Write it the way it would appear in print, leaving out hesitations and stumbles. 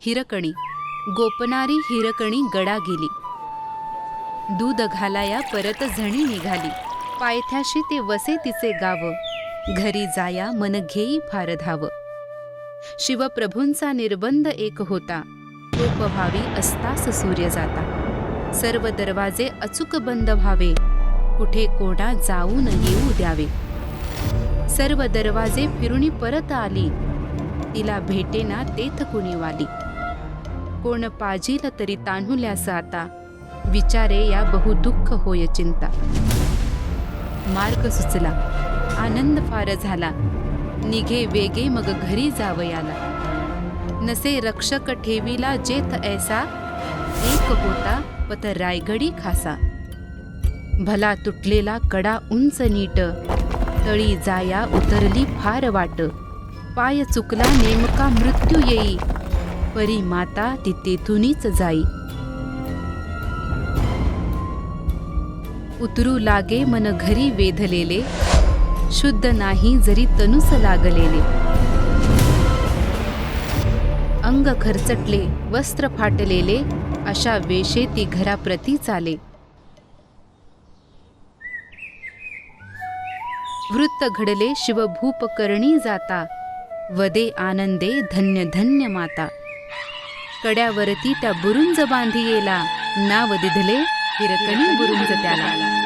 हिरकणी गोपनारी हिरकणी गडा गेली. दूध घालाया परत झणी निघाली. पायथ्याशी ते वसे तिचे गाव. घरी जाया मन घेई फार धाव. शिवप्रभूंचा निर्बंध एक होता. टोप व्हावी असतास सूर्य जाता. सर्व दरवाजे अचूक बंद व्हावे. कुठे कोणा जाऊन येऊ द्यावे. सर्व दरवाजे फिरुनी परत आली. तिला भेटेना तेथ कुणी वाली. कोण पाजील तरी तान्हुल्यास आता. विचारे या बहुदुःख होय चिंता. मार्ग सुचला आनंद फार झाला. निघे वेगे मग घरी जावयाला. नसे रक्षक ठेविला जेथ ऐसा. एक होता पत रायगडी खासा. भला तुटलेला कडा उंच नीट. तळी जाया उतरली फार वाट. पाय चुकला नेमका मृत्यू येई. परी माता ती तेथुनीच जाई. उतरू लागे मन घरी वेधलेले. शुद्ध नाही जरी तनुस लागलेले. अंग खरचटले वस्त्र फाटलेले. अशा वेशे ती घराप्रती चाले. वृत्त घडले शिवभूप करणी जाता. वदे आनंदे धन्य धन्य माता. कड्यावरती त्या बुरुंज बांधियेला. नाव दिधले हिरकणी बुरुंज त्याला.